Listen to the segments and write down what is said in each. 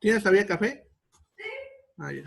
¿Tienes todavía café? Ah, ya.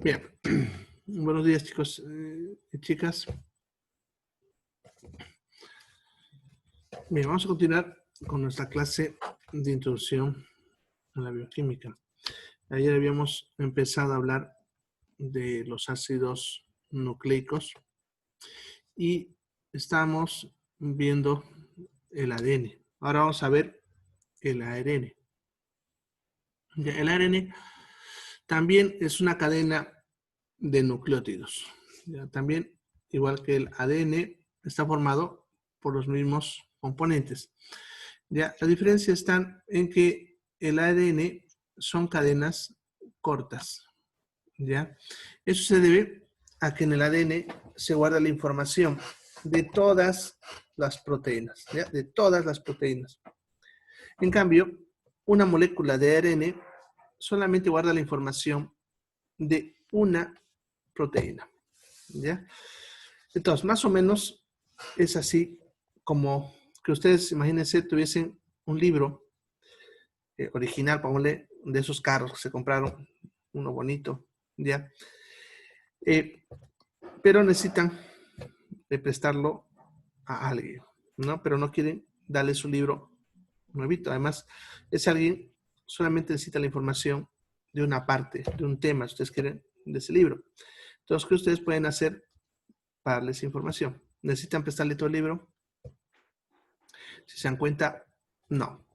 Bien. Buenos días, chicos y chicas. Bien, vamos a continuar con nuestra clase de introducción a la bioquímica. Ayer habíamos empezado a hablar de los ácidos nucleicos y estamos viendo el ADN. Ahora vamos a ver el ARN. El ARN también es una cadena de nucleótidos. También, igual que el ADN, está formado por los mismos componentes. La diferencia está en que el ADN son cadenas cortas. Eso se debe a que en el ADN se guarda la información de todas las proteínas. De todas las proteínas. En cambio, una molécula de ARN solamente guarda la información de una proteína. Entonces, más o menos es así como que ustedes, imagínense, tuviesen un libro original, pongámosle, de esos carros que se compraron, uno bonito, pero necesitan prestarlo a alguien, ¿no? Pero no quieren darle su libro nuevito. Además, ese alguien solamente necesita la información de una parte, de un tema, si ustedes quieren, de ese libro. Entonces, ¿qué ustedes pueden hacer para darles información? ¿Necesitan prestarle todo el libro? Si se dan cuenta, no.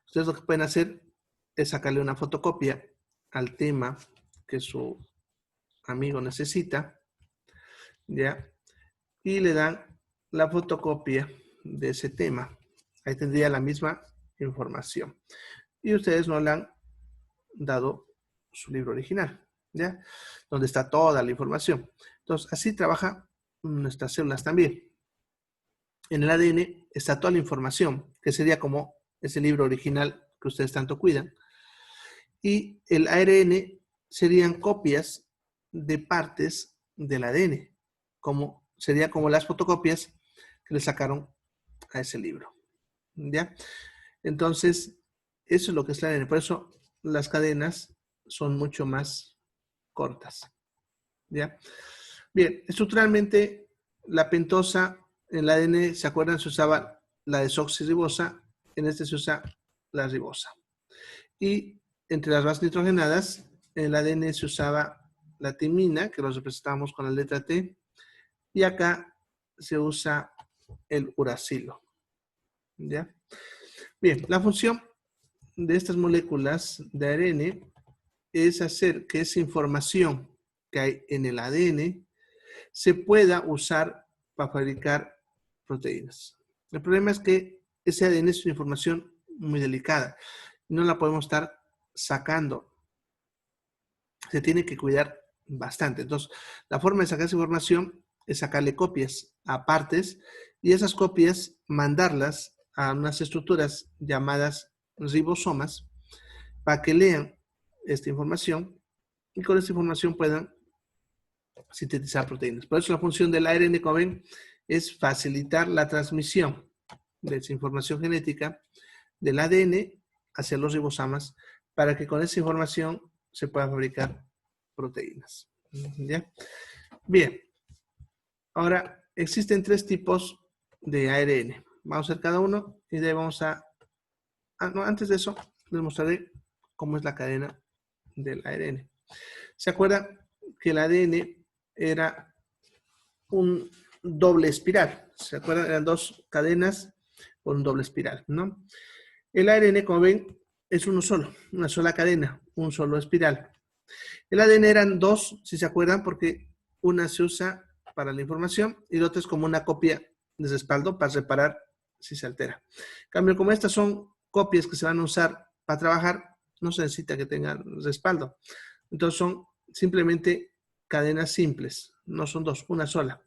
Ustedes lo que pueden hacer es sacarle una fotocopia al tema que su amigo necesita, y le dan la fotocopia de ese tema. Ahí tendría la misma información. Y ustedes no le han dado su libro original, donde está toda la información. Entonces, así trabaja nuestras células también. En el ADN está toda la información, que sería como ese libro original que ustedes tanto cuidan. Y el ARN serían copias de partes del ADN, sería como las fotocopias que le sacaron a ese libro. Entonces, eso es lo que es el ADN. Por eso las cadenas son mucho más cortas. Bien, estructuralmente la pentosa en el ADN, ¿se acuerdan? Se usaba la desoxirribosa, en este se usa la ribosa. Y entre las bases nitrogenadas, en el ADN se usaba la timina, que lo representamos con la letra T, y acá se usa el uracilo. Bien, la función de estas moléculas de ARN es hacer que esa información que hay en el ADN se pueda usar para fabricar proteínas. El problema es que ese ADN es una información muy delicada. No la podemos estar sacando. Se tiene que cuidar bastante. Entonces, la forma de sacar esa información es sacarle copias a partes y esas copias mandarlas a unas estructuras llamadas ribosomas para que lean esta información y con esta información puedan sintetizar proteínas. Por eso la función del ARN, como ven, es facilitar la transmisión de esa información genética del ADN hacia los ribosomas para que con esa información se puedan fabricar proteínas. Bien. Ahora, existen 3 tipos de ARN. Vamos a ver cada uno y de ahí vamos a... no, antes de eso, les mostraré cómo es la cadena del ARN. ¿Se acuerdan que el ADN era un doble espiral? ¿Se acuerdan? Eran 2 cadenas por un doble espiral, ¿no? El ARN, como ven, es uno solo, una sola cadena, un solo espiral. El ADN eran 2, si se acuerdan, porque una se usa para la información y la otra es como una copia de respaldo para reparar si se altera. En cambio, como estas son copias que se van a usar para trabajar, no se necesita que tengan respaldo. Entonces son simplemente cadenas simples, no son 2, una sola.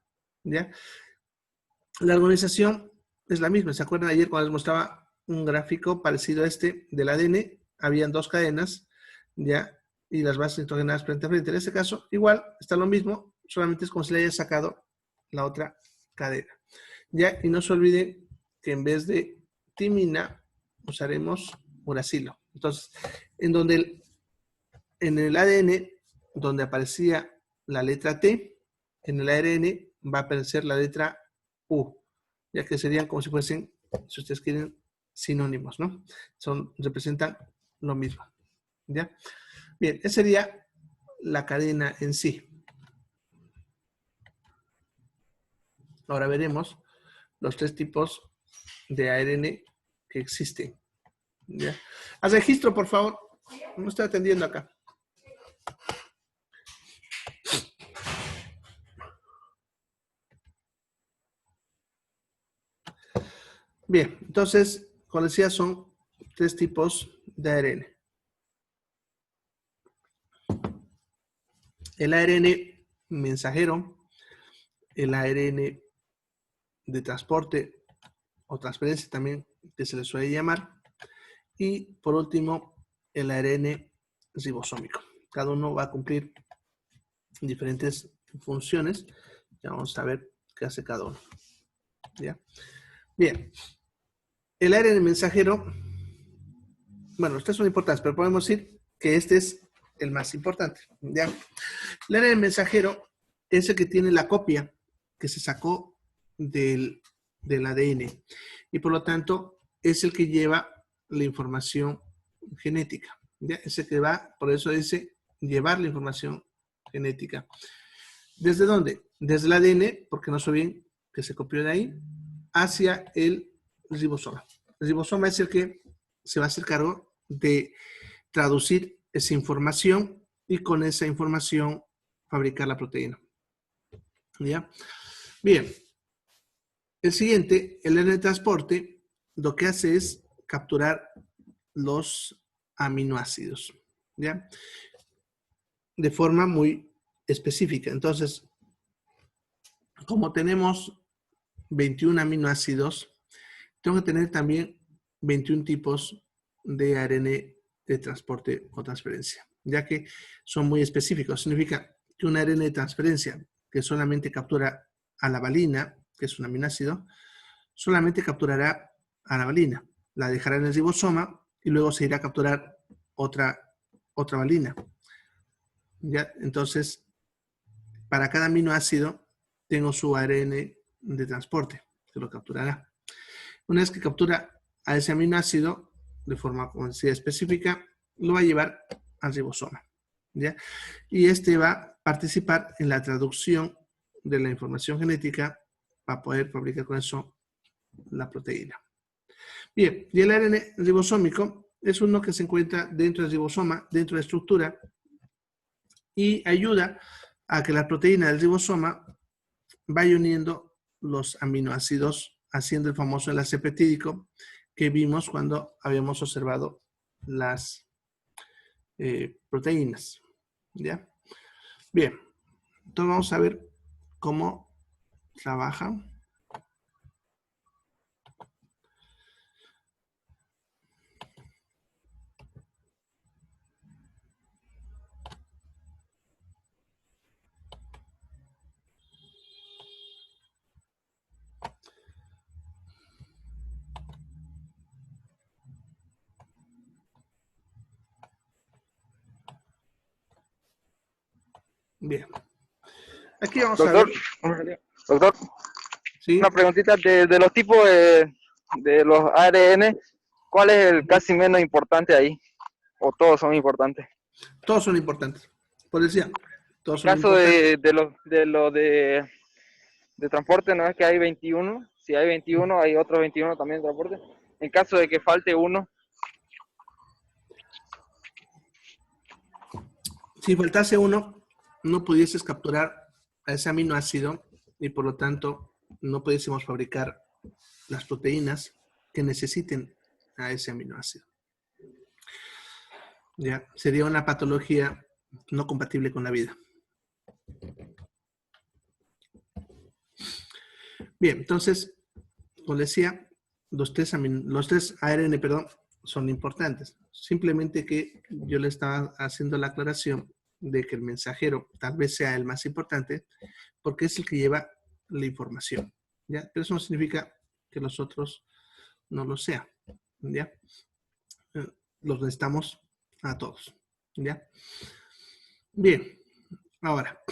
La organización es la misma. ¿Se acuerdan ayer cuando les mostraba un gráfico parecido a este del ADN? Habían 2 cadenas, y las bases nitrogenadas frente a frente. En este caso, igual, está lo mismo, solamente es como si le haya sacado la otra cadena. Y no se olviden que en vez de timina, usaremos uracilo. Entonces, en el ADN donde aparecía la letra T, en el ARN va a aparecer la letra U, ya que serían como si fuesen, si ustedes quieren, sinónimos, ¿no? Representan lo mismo, ¿ya? Bien, esa sería la cadena en sí. Ahora veremos los 3 tipos de ARN que existen, ¿ya? Haz registro, por favor. No estoy atendiendo acá. Bien, entonces, como decía, son 3 tipos de ARN. El ARN mensajero, el ARN de transporte o transferencia también, que se le suele llamar, y por último, el ARN ribosómico. Cada uno va a cumplir diferentes funciones. Ya vamos a ver qué hace cada uno. ¿Ya? Bien. El ARN mensajero, bueno, los 3 son importantes, pero podemos decir que este es el más importante. ¿Ya? El ARN mensajero es el que tiene la copia que se sacó del ADN y por lo tanto es el que lleva la información genética. ¿Ya? Es el que va, por eso dice llevar la información genética. ¿Desde dónde? Desde el ADN, porque no sé bien que se copió de ahí, hacia el ribosoma. El ribosoma es el que se va a hacer cargo de traducir esa información y con esa información fabricar la proteína. ¿Ya? Bien. El siguiente, el ARN de transporte, lo que hace es capturar los aminoácidos, ¿ya? De forma muy específica. Entonces, como tenemos 21 aminoácidos, tengo que tener también 21 tipos de ARN de transporte o transferencia, ya que son muy específicos. Significa que un ARN de transferencia que solamente captura a la valina, que es un aminoácido, solamente capturará a la valina, la dejará en el ribosoma y luego se irá a capturar otra valina. ¿Ya? Entonces, para cada aminoácido tengo su ARN de transporte, que lo capturará. Una vez que captura a ese aminoácido de forma, como decía, específica, lo va a llevar al ribosoma, ¿ya? Y este va a participar en la traducción de la información genética para poder fabricar con eso la proteína. Bien, y el ARN ribosómico es uno que se encuentra dentro del ribosoma, dentro de la estructura, y ayuda a que la proteína del ribosoma vaya uniendo los aminoácidos, haciendo el famoso enlace peptídico que vimos cuando habíamos observado las proteínas. ¿Ya? Bien, entonces vamos a ver cómo trabaja. Bien. Aquí vamos a ver. Doctor, ¿Sí? una preguntita de los tipos de los ARN, ¿cuál es el casi menos importante ahí? ¿O todos son importantes? Todos son importantes. Por decía, todos En son caso importantes. de transporte, ¿no es que hay 21? Si hay 21, hay otros 21 también de transporte. En caso de que falte uno. Si faltase uno, no pudieses capturar a ese aminoácido y por lo tanto no pudiésemos fabricar las proteínas que necesiten a ese aminoácido. ¿Ya? Sería una patología no compatible con la vida. Bien, entonces, como decía, los tres ARN, perdón, son importantes. Simplemente que yo le estaba haciendo la aclaración de que el mensajero tal vez sea el más importante porque es el que lleva la información, ¿ya? Pero eso no significa que los otros no lo sean, ¿ya? Los necesitamos a todos, ¿ya? Bien, Ahora,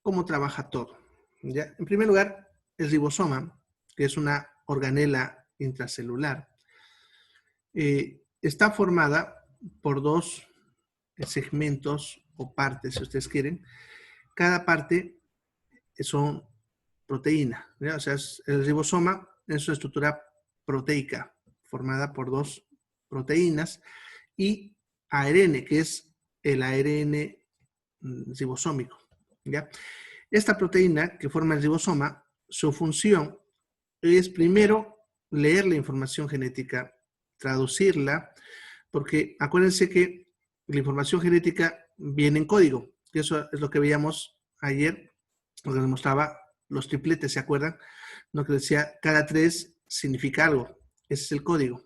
¿cómo trabaja todo? ¿Ya? En primer lugar, el ribosoma, que es una organela intracelular, está formada por dos segmentos o partes, si ustedes quieren. Cada parte son proteína, ¿ya? O sea, el ribosoma es una estructura proteica formada por dos proteínas y ARN, que es el ARN ribosómico, ¿ya? Esta proteína que forma el ribosoma, su función es primero leer la información genética, traducirla, porque acuérdense que la información genética viene en código, y eso es lo que veíamos ayer, lo que nos mostraba los tripletes, ¿se acuerdan? Lo que decía, cada 3 significa algo, ese es el código.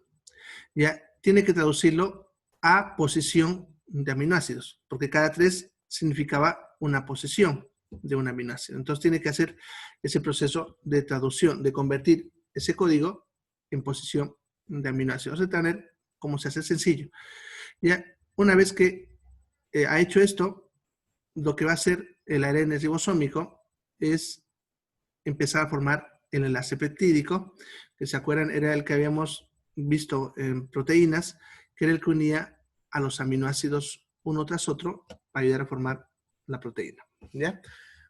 Ya tiene que traducirlo a posición de aminoácidos, porque cada 3 significaba una posición de un aminoácido. Entonces tiene que hacer ese proceso de traducción, de convertir ese código en posición de aminoácidos. Vamos a tener cómo se hace sencillo. Ya, una vez que ha hecho esto, lo que va a hacer el ARN ribosómico es empezar a formar el enlace peptídico, que se acuerdan era el que habíamos visto en proteínas, que era el que unía a los aminoácidos uno tras otro para ayudar a formar la proteína. ¿Ya?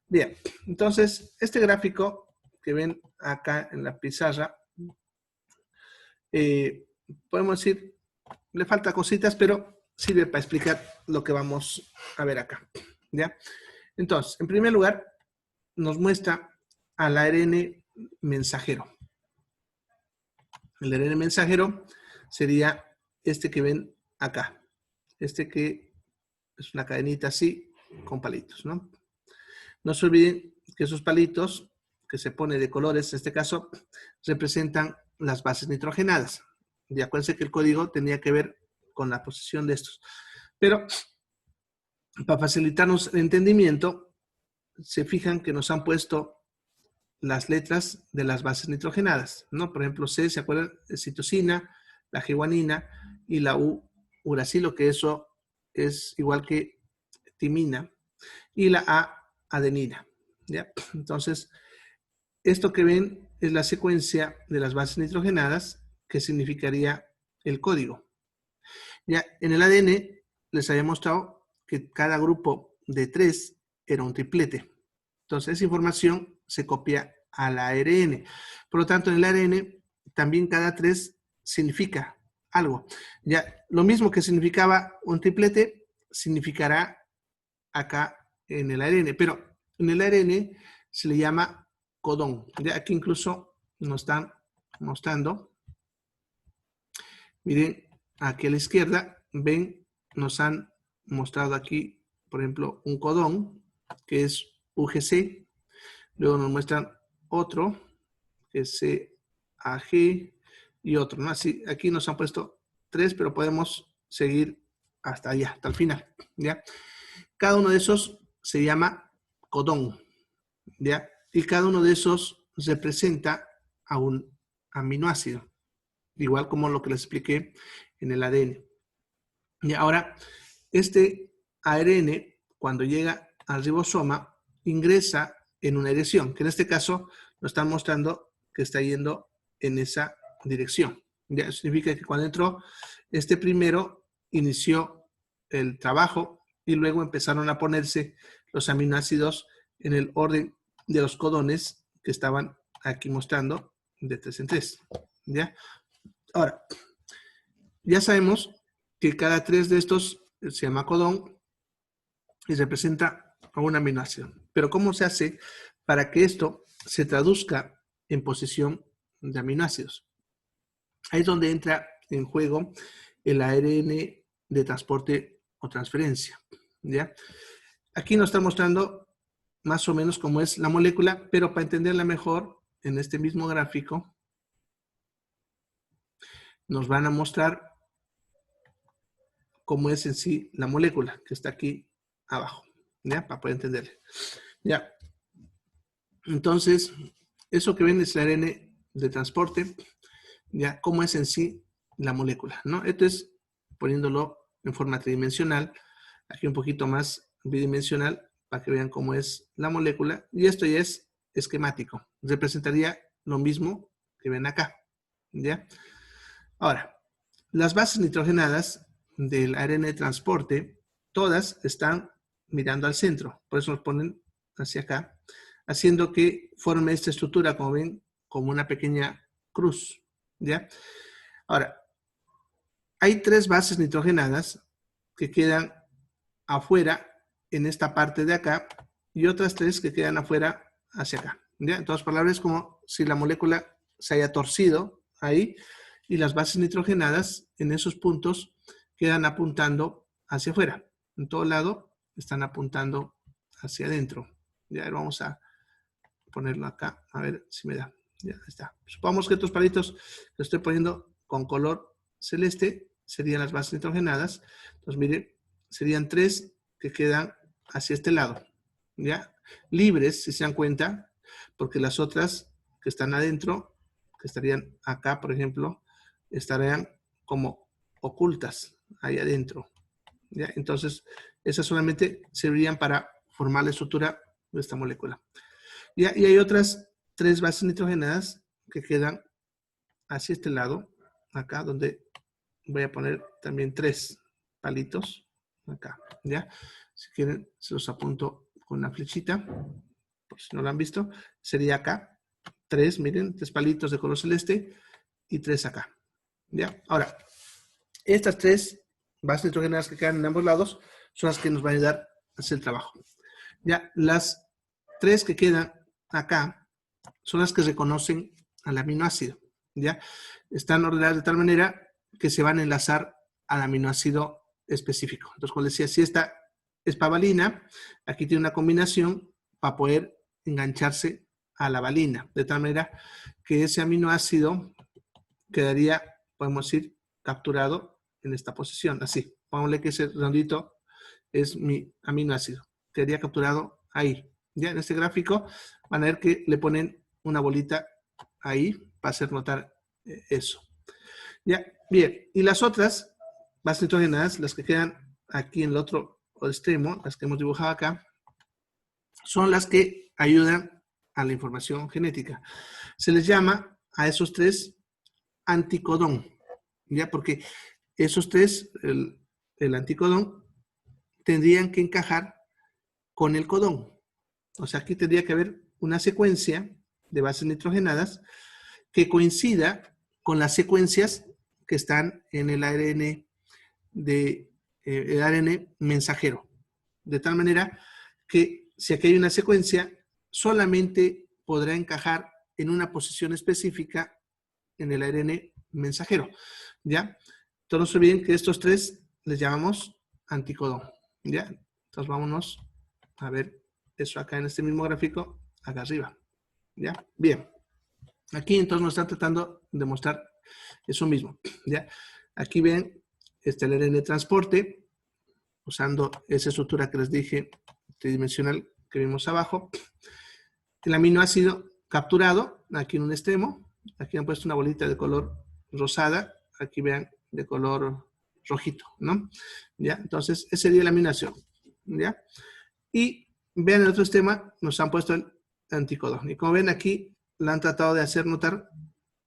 Bien, entonces este gráfico que ven acá en la pizarra, podemos decir, le falta cositas, pero sirve para explicar lo que vamos a ver acá. ¿Ya? Entonces, en primer lugar, nos muestra al ARN mensajero. El ARN mensajero sería este que ven acá. Este que es una cadenita así, con palitos, ¿no? No se olviden que esos palitos, que se pone de colores, en este caso, representan las bases nitrogenadas. Y acuérdense que el código tenía que ver con la posición de estos. Pero, para facilitarnos el entendimiento, se fijan que nos han puesto las letras de las bases nitrogenadas, ¿no? Por ejemplo, C, ¿se acuerdan? Es citosina, la G guanina y la U, uracilo, que eso es igual que timina, y la A, adenina, ¿ya? Entonces, esto que ven es la secuencia de las bases nitrogenadas, que significaría el código. Ya, en el ADN les había mostrado que cada grupo de 3 era un triplete. Entonces, esa información se copia al ARN. Por lo tanto, en el ARN también cada 3 significa algo. Ya, lo mismo que significaba un triplete, significará acá en el ARN, pero en el ARN se le llama codón. Ya aquí incluso nos están mostrando. Miren, aquí a la izquierda, ven, nos han mostrado aquí, por ejemplo, un codón, que es UGC. Luego nos muestran otro, que es CAG, y otro, ¿no? Así, aquí nos han puesto 3, pero podemos seguir hasta allá, hasta el final, ¿ya? Cada uno de esos se llama codón, ¿ya? Y cada uno de esos representa a un aminoácido, igual como lo que les expliqué en el ADN. Y ahora, este ARN, cuando llega al ribosoma, ingresa en una dirección, que en este caso nos están mostrando que está yendo en esa dirección. Ya significa que cuando entró, este primero inició el trabajo y luego empezaron a ponerse los aminoácidos en el orden de los codones que estaban aquí mostrando de 3 en 3. ¿Ya? Ahora, ya sabemos que cada 3 de estos se llama codón y representa a un aminoácido. Pero ¿cómo se hace para que esto se traduzca en posición de aminoácidos? Ahí es donde entra en juego el ARN de transporte o transferencia. ¿Ya? Aquí nos está mostrando más o menos cómo es la molécula, pero para entenderla mejor, en este mismo gráfico, nos van a mostrar cómo es en sí la molécula, que está aquí abajo, ¿ya? Para poder entenderla. Ya. Entonces, eso que ven es el ARN de transporte, ya, cómo es en sí la molécula, ¿no? Esto es poniéndolo en forma tridimensional, aquí un poquito más bidimensional, para que vean cómo es la molécula. Y esto ya es esquemático. Representaría lo mismo que ven acá. ¿Ya? Ahora, las bases nitrogenadas del ARN de transporte, todas están mirando al centro. Por eso nos ponen hacia acá, haciendo que forme esta estructura, como ven, como una pequeña cruz. ¿Ya? Ahora, hay 3 bases nitrogenadas que quedan afuera en esta parte de acá y otras 3 que quedan afuera hacia acá. ¿Ya? En otras palabras, es como si la molécula se haya torcido ahí y las bases nitrogenadas en esos puntos quedan apuntando hacia afuera. En todo lado están apuntando hacia adentro. Ya vamos a ponerlo acá, a ver si me da. Ya está. Supongamos que estos palitos que estoy poniendo con color celeste serían las bases nitrogenadas. Entonces, miren, serían 3 que quedan hacia este lado. ¿Ya? Libres, si se dan cuenta, porque las otras que están adentro, que estarían acá, por ejemplo, estarían como ocultas ahí adentro. ¿Ya? Entonces, esas solamente servirían para formar la estructura de esta molécula. Y hay otras 3 bases nitrogenadas que quedan hacia este lado, acá, donde voy a poner también 3 palitos, acá, ¿ya? Si quieren, se los apunto con una flechita, por si no lo han visto, sería acá, 3, miren, 3 palitos de color celeste y 3 acá, ¿ya? Ahora, estas 3 bases nitrogenadas que quedan en ambos lados son las que nos van a ayudar a hacer el trabajo. Ya, las 3 que quedan acá son las que reconocen al aminoácido, ¿ya? Están ordenadas de tal manera que se van a enlazar al aminoácido específico. Entonces, como les decía, si esta es para valina, aquí tiene una combinación para poder engancharse a la valina, de tal manera que ese aminoácido quedaría, podemos decir, capturado en esta posición, así. Pongámosle que ese redondito es mi aminoácido, quedaría capturado ahí. Ya en este gráfico van a ver que le ponen una bolita ahí para hacer notar eso. Ya, bien. Y las otras bases nitrogenadas, las que quedan aquí en el otro extremo, las que hemos dibujado acá, son las que ayudan a la información genética. Se les llama a esos 3 anticodón, ¿ya? Porque esos 3, el anticodón, tendrían que encajar con el codón. O sea, aquí tendría que haber una secuencia de bases nitrogenadas que coincida con las secuencias que están en el ARN el ARN mensajero. De tal manera que si aquí hay una secuencia, solamente podrá encajar en una posición específica en el ARN mensajero. ¿Ya? Todos no se olviden que estos 3 les llamamos anticodón. ¿Ya? Entonces vámonos a ver eso acá en este mismo gráfico, acá arriba. ¿Ya? Bien. Aquí entonces nos están tratando de mostrar eso mismo. ¿Ya? Aquí ven el ARN de transporte, usando esa estructura que les dije, tridimensional que vimos abajo. El aminoácido capturado, aquí en un extremo. Aquí han puesto una bolita de color rosada. Aquí vean de color rojito, ¿no? ¿Ya? Entonces, ese sería la aminoácido. ¿Ya? Y vean el otro extremo, nos han puesto el anticodón. Y como ven aquí, la han tratado de hacer notar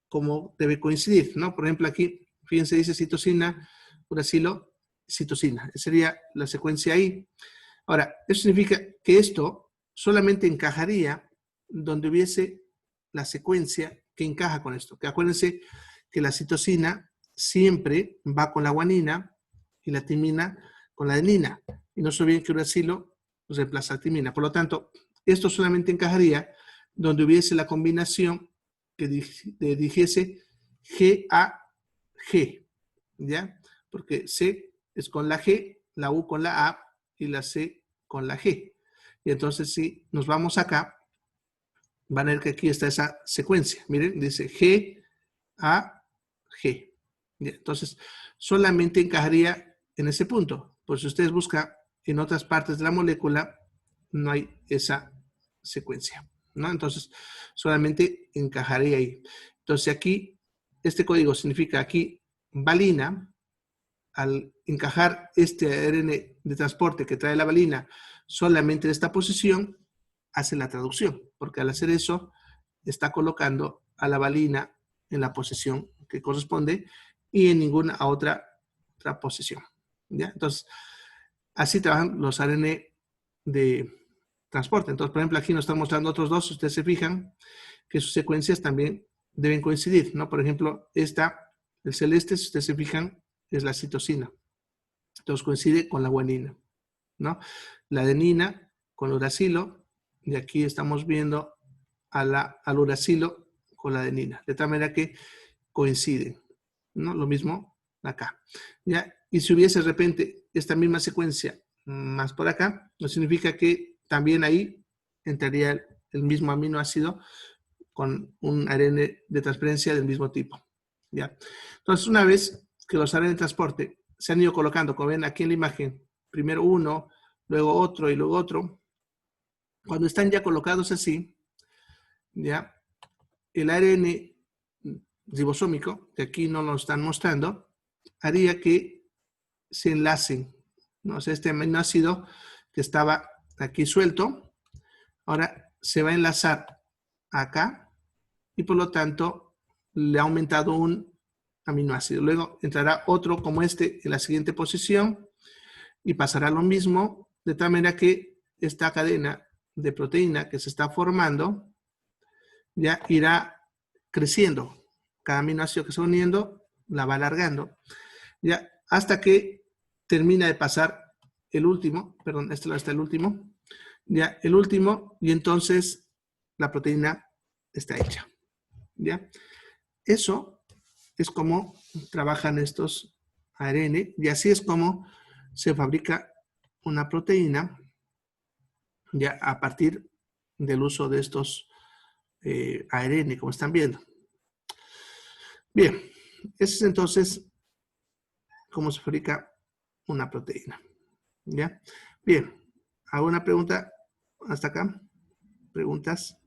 cómo debe coincidir, ¿no? Por ejemplo, aquí, fíjense, dice citosina, uracilo, citosina. Esa sería la secuencia ahí. Ahora, eso significa que esto solamente encajaría donde hubiese la secuencia que encaja con esto. Que acuérdense que la citosina siempre va con la guanina y la timina con la adenina. Y no se olviden que uracilo reemplaza la timina. Por lo tanto, esto solamente encajaría donde hubiese la combinación que dijese G a G, ¿ya? Porque C es con la G, la U con la A y la C con la G. Y entonces, si nos vamos acá, van a ver que aquí está esa secuencia. Miren, dice G a G. Entonces, solamente encajaría en ese punto. Pues si ustedes buscan en otras partes de la molécula, no hay esa secuencia, ¿no? Entonces, solamente encajaría ahí. Entonces, aquí, este código significa aquí valina, al encajar este ARN de transporte que trae la valina solamente en esta posición, hace la traducción, porque al hacer eso está colocando a la valina en la posición que corresponde y en ninguna otra posición. ¿Ya? Entonces, así trabajan los ARN de transporte. Entonces, por ejemplo, aquí nos están mostrando otros dos. Si ustedes se fijan que sus secuencias también deben coincidir, ¿no? Por ejemplo, esta, el celeste, si ustedes se fijan, es la citosina. Entonces, coincide con la guanina, ¿no? La adenina con el uracilo, y aquí estamos viendo al uracilo con la adenina, de tal manera que coinciden, ¿no? Lo mismo acá, ¿ya? Y si hubiese de repente esta misma secuencia más por acá, no significa que también ahí entraría el mismo aminoácido con un ARN de transferencia del mismo tipo, ¿ya? Entonces, una vez que los ARN de transporte se han ido colocando, como ven aquí en la imagen, primero uno, luego otro y luego otro, cuando están ya colocados así, ¿ya? El ARN ribosómico, que aquí no lo están mostrando, haría que se enlacen, ¿no? O sea, este aminoácido que estaba aquí suelto, ahora se va a enlazar acá y por lo tanto le ha aumentado un aminoácido. Luego entrará otro como este en la siguiente posición y pasará lo mismo, de tal manera que esta cadena de proteína que se está formando ya irá creciendo. Cada aminoácido que se va uniendo la va alargando, ya hasta que termina de pasar el último, perdón, este está el último, ya el último, y entonces la proteína está hecha, ¿ya? Eso es como trabajan estos ARN, y así es como se fabrica una proteína, ya a partir del uso de estos ARN, como están viendo. Bien, ese es entonces cómo se fabrica una proteína, ¿ya? Bien, ¿alguna pregunta hasta acá? ¿Preguntas?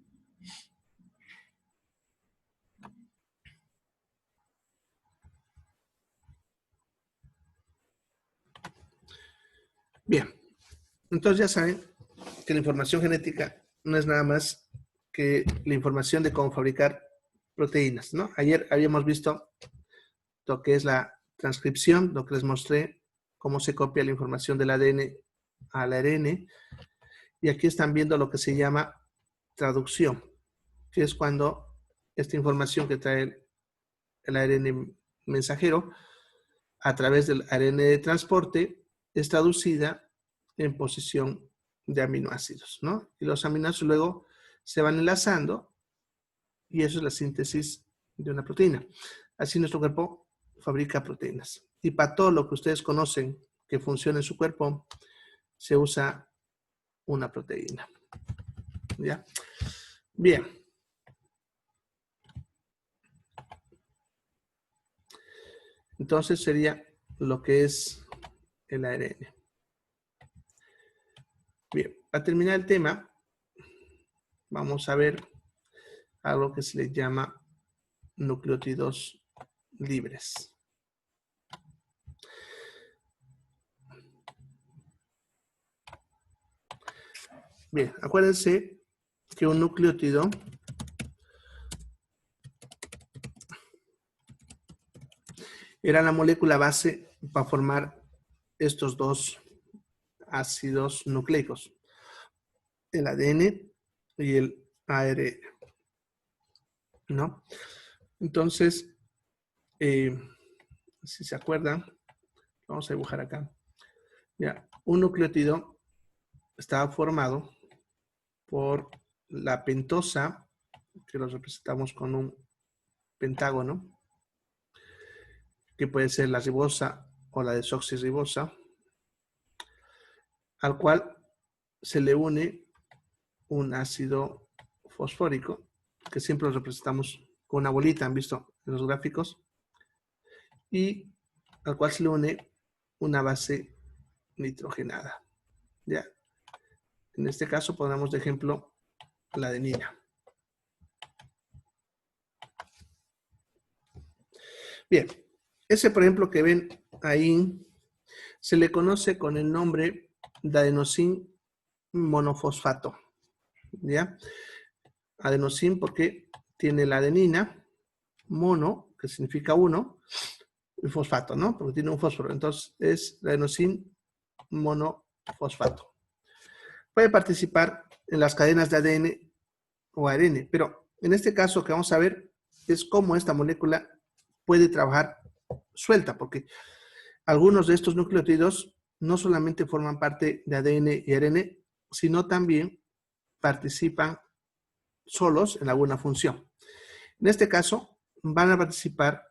Bien, entonces ya saben que la información genética no es nada más que la información de cómo fabricar proteínas, ¿no? Ayer habíamos visto lo que es la transcripción, lo que les mostré, cómo se copia la información del ADN al ARN, y aquí están viendo lo que se llama traducción, que es cuando esta información que trae el ARN mensajero a través del ARN de transporte es traducida en posición de aminoácidos, ¿no? Y los aminoácidos luego se van enlazando y eso es la síntesis de una proteína. Así nuestro cuerpo fabrica proteínas. Y para todo lo que ustedes conocen que funciona en su cuerpo, se usa una proteína. ¿Ya? Bien. Entonces sería lo que es el ARN. Bien, para terminar el tema, vamos a ver algo que se le llama nucleótidos libres. Bien, acuérdense que un nucleótido era la molécula base para formar estos dos ácidos nucleicos, el ADN y el ARN, ¿no? Entonces, si se acuerdan, vamos a dibujar acá. Ya, un nucleótido estaba formado por la pentosa, que lo representamos con un pentágono, que puede ser la ribosa o la desoxirribosa, al cual se le une un ácido fosfórico, que siempre lo representamos con una bolita, han visto en los gráficos, y al cual se le une una base nitrogenada. ¿Ya? En este caso ponemos de ejemplo la adenina. Bien, ese por ejemplo que ven ahí se le conoce con el nombre de adenosín monofosfato. ¿Ya? Adenosín porque tiene la adenina, mono, que significa uno, y fosfato, ¿no? Porque tiene un fósforo. Entonces es adenosín monofosfato. Puede participar en las cadenas de ADN o ARN, pero en este caso que vamos a ver es cómo esta molécula puede trabajar suelta, porque algunos de estos nucleótidos no solamente forman parte de ADN y ARN, sino también participan solos en alguna función. En este caso, van a participar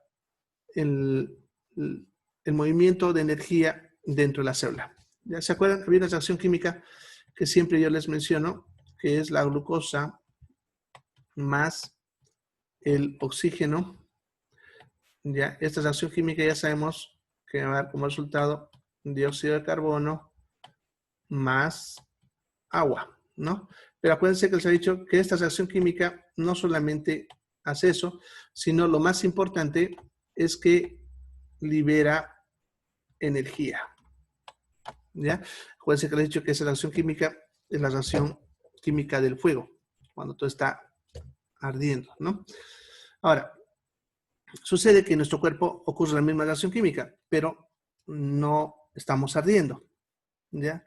en el movimiento de energía dentro de la célula. ¿Ya se acuerdan? Había una reacción química que siempre yo les menciono, que es la glucosa más el oxígeno. Ya, esta reacción química ya sabemos que va a dar como resultado dióxido de carbono más agua, ¿no? Pero acuérdense que les he dicho que esta reacción química no solamente hace eso, sino lo más importante es que libera energía. ¿Ya? Acuérdense que les he dicho que esa reacción química es la reacción química del fuego, cuando todo está ardiendo, ¿no? Ahora, sucede que en nuestro cuerpo ocurre la misma reacción química, pero no estamos ardiendo, ¿ya?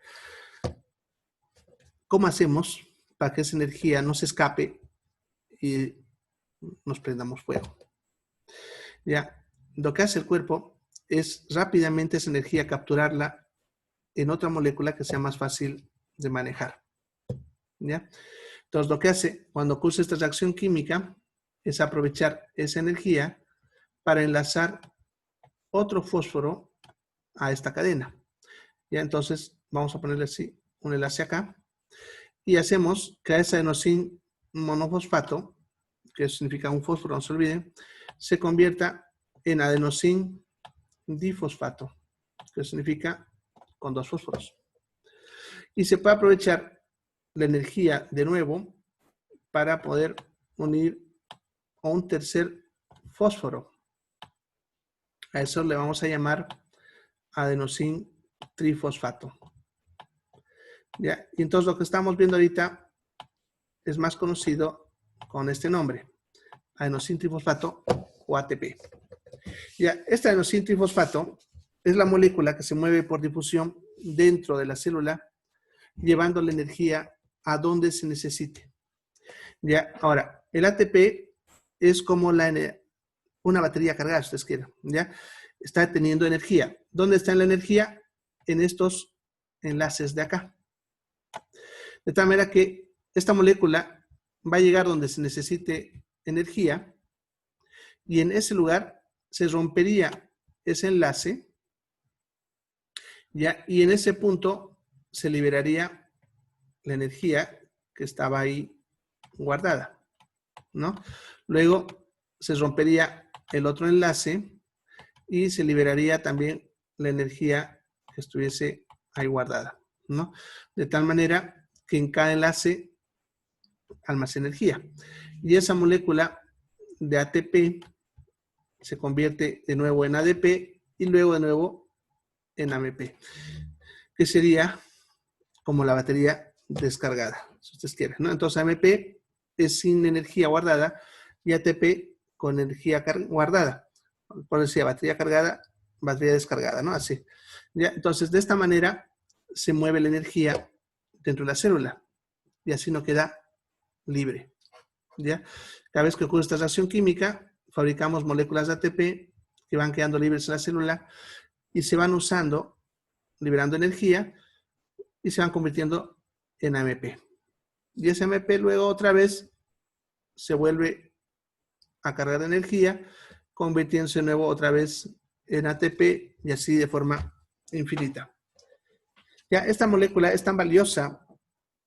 ¿Cómo hacemos para que esa energía no se escape y nos prendamos fuego? ¿Ya? Lo que hace el cuerpo es rápidamente esa energía capturarla en otra molécula que sea más fácil de manejar. ¿Ya? Entonces, lo que hace cuando ocurre esta reacción química es aprovechar esa energía para enlazar otro fósforo a esta cadena. ¿Ya? Entonces, vamos a ponerle así un enlace acá y hacemos que ese adenosín monofosfato, que significa un fósforo, no se olviden, se convierta en adenosín difosfato, que significa con dos fósforos. Y se puede aprovechar la energía de nuevo para poder unir a un tercer fósforo. A eso le vamos a llamar adenosín trifosfato. ¿Ya? Y entonces lo que estamos viendo ahorita es más conocido con este nombre, adenosín trifosfato o ATP. Ya, este adenosín trifosfato es la molécula que se mueve por difusión dentro de la célula, llevando la energía a donde se necesite. Ya, ahora, el ATP es como una batería cargada, si ustedes quieren, ¿ya? Está teniendo energía. ¿Dónde está la energía? En estos enlaces de acá. De tal manera que esta molécula va a llegar donde se necesite energía y en ese lugar se rompería ese enlace, ¿ya? Y en ese punto se liberaría la energía que estaba ahí guardada, ¿no? Luego se rompería el otro enlace y se liberaría también la energía que estuviese ahí guardada, ¿no? De tal manera que en cada enlace almacena energía. Y esa molécula de ATP se convierte de nuevo en ADP y luego de nuevo en AMP, que sería como la batería descargada, si ustedes quieren, ¿no? Entonces AMP es sin energía guardada y ATP con energía guardada. Por decir batería cargada, batería descargada, ¿no? Así. ¿Ya? Entonces, de esta manera se mueve la energía dentro de la célula y así no queda libre. ¿Ya? Cada vez que ocurre esta reacción química, fabricamos moléculas de ATP que van quedando libres en la célula y se van usando, liberando energía y se van convirtiendo en AMP. Y ese AMP luego otra vez se vuelve a cargar de energía, convirtiéndose de nuevo otra vez en ATP y así de forma infinita. Ya, esta molécula es tan valiosa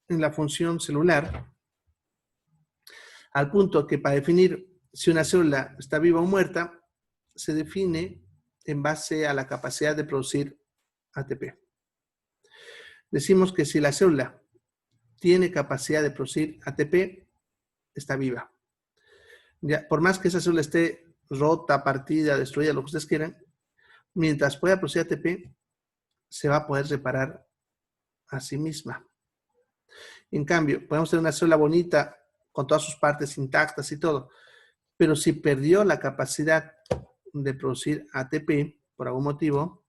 en la función celular al punto que para definir si una célula está viva o muerta, se define en base a la capacidad de producir ATP. Decimos que si la célula tiene capacidad de producir ATP, está viva. Ya, por más que esa célula esté rota, partida, destruida, lo que ustedes quieran, mientras pueda producir ATP, se va a poder reparar a sí misma. En cambio, podemos tener una célula bonita con todas sus partes intactas y todo, pero si perdió la capacidad de producir ATP por algún motivo,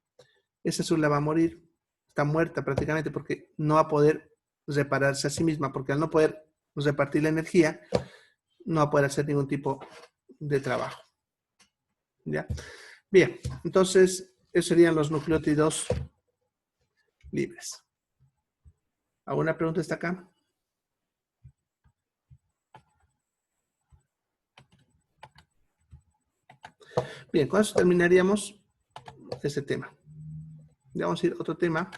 esa célula va a morir, está muerta prácticamente porque no va a poder repararse a sí misma, porque al no poder repartir la energía, no va a poder hacer ningún tipo de trabajo. ¿Ya? Bien, entonces, esos serían los nucleótidos libres. ¿Alguna pregunta hasta acá? Bien, con eso terminaríamos este tema. Ya vamos a ir a otro tema.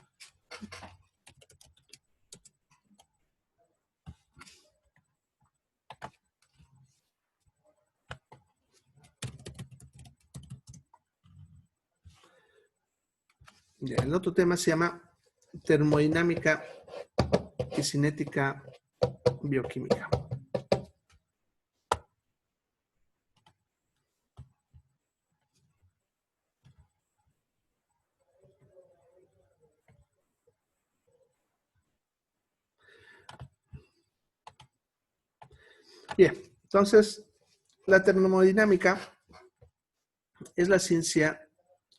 Ya, el otro tema se llama termodinámica y cinética bioquímica. Bien, entonces, la termodinámica es la ciencia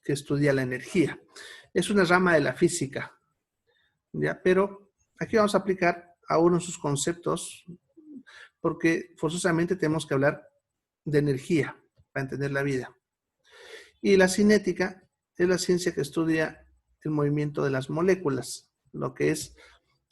que estudia la energía. Es una rama de la física, ¿ya? Pero aquí vamos a aplicar a uno de sus conceptos porque forzosamente tenemos que hablar de energía para entender la vida. Y la cinética es la ciencia que estudia el movimiento de las moléculas, lo que es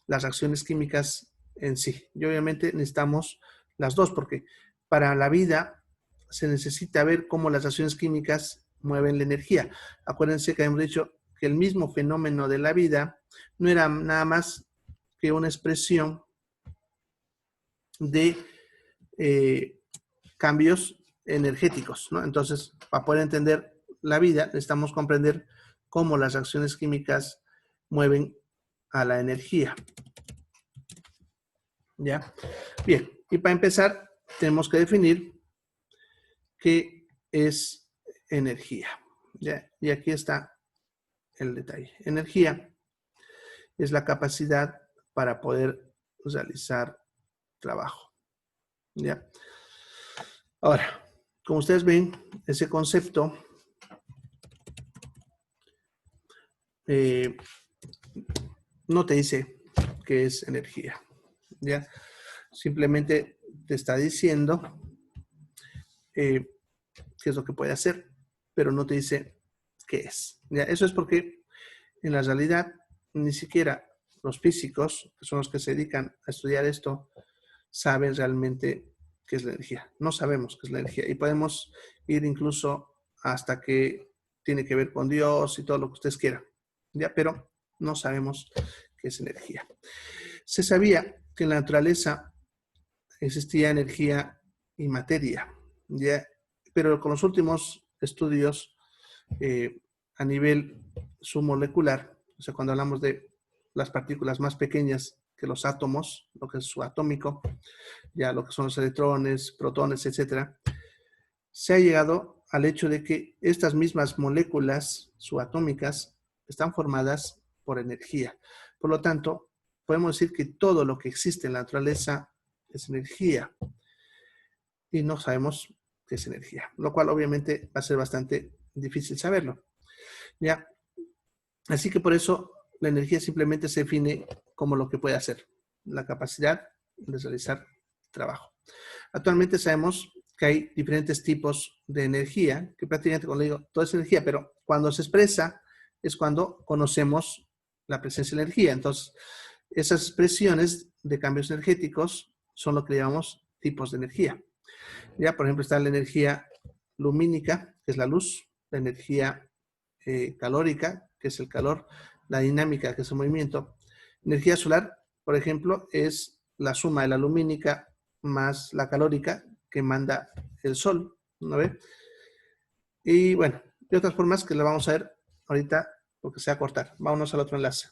las reacciones químicas en sí. Y obviamente necesitamos las dos, porque para la vida se necesita ver cómo las reacciones químicas mueven la energía. Acuérdense que hemos dicho que el mismo fenómeno de la vida no era nada más que una expresión de cambios energéticos, ¿no? Entonces, para poder entender la vida, necesitamos comprender cómo las reacciones químicas mueven a la energía. ¿Ya? Bien, y para empezar, tenemos que definir qué es energía. ¿Ya? Y aquí está el detalle. Energía es la capacidad para poder realizar trabajo. ¿Ya? Ahora, como ustedes ven, ese concepto no te dice qué es energía. ¿Ya? Simplemente te está diciendo qué es lo que puede hacer, pero no te dice qué es. ¿Ya? Eso es porque en la realidad ni siquiera los físicos, que son los que se dedican a estudiar esto, saben realmente qué es la energía. No sabemos qué es la energía y podemos ir incluso hasta que tiene que ver con Dios y todo lo que ustedes quieran, ¿ya? Pero no sabemos qué es energía. Se sabía que en la naturaleza existía energía y materia, ¿ya? Pero con los últimos estudios a nivel submolecular, o sea, cuando hablamos de las partículas más pequeñas que los átomos, lo que es subatómico, ya lo que son los electrones, protones, etcétera, se ha llegado al hecho de que estas mismas moléculas subatómicas están formadas por energía. Por lo tanto, podemos decir que todo lo que existe en la naturaleza es energía y no sabemos qué es energía, lo cual obviamente va a ser bastante difícil saberlo. ¿Ya? Así que por eso la energía simplemente se define como lo que puede hacer, la capacidad de realizar trabajo. Actualmente sabemos que hay diferentes tipos de energía, que prácticamente, como le digo, todo es energía, pero cuando se expresa es cuando conocemos la presencia de energía. Entonces, esas expresiones de cambios energéticos son lo que llamamos tipos de energía. Ya, por ejemplo, está la energía lumínica, que es la luz, la energía calórica, que es el calor, la dinámica, que es el movimiento. Energía solar, por ejemplo, es la suma de la lumínica más la calórica que manda el sol, ¿no ve? Y bueno, de otras formas que la vamos a ver ahorita porque se va a cortar. Vámonos al otro enlace.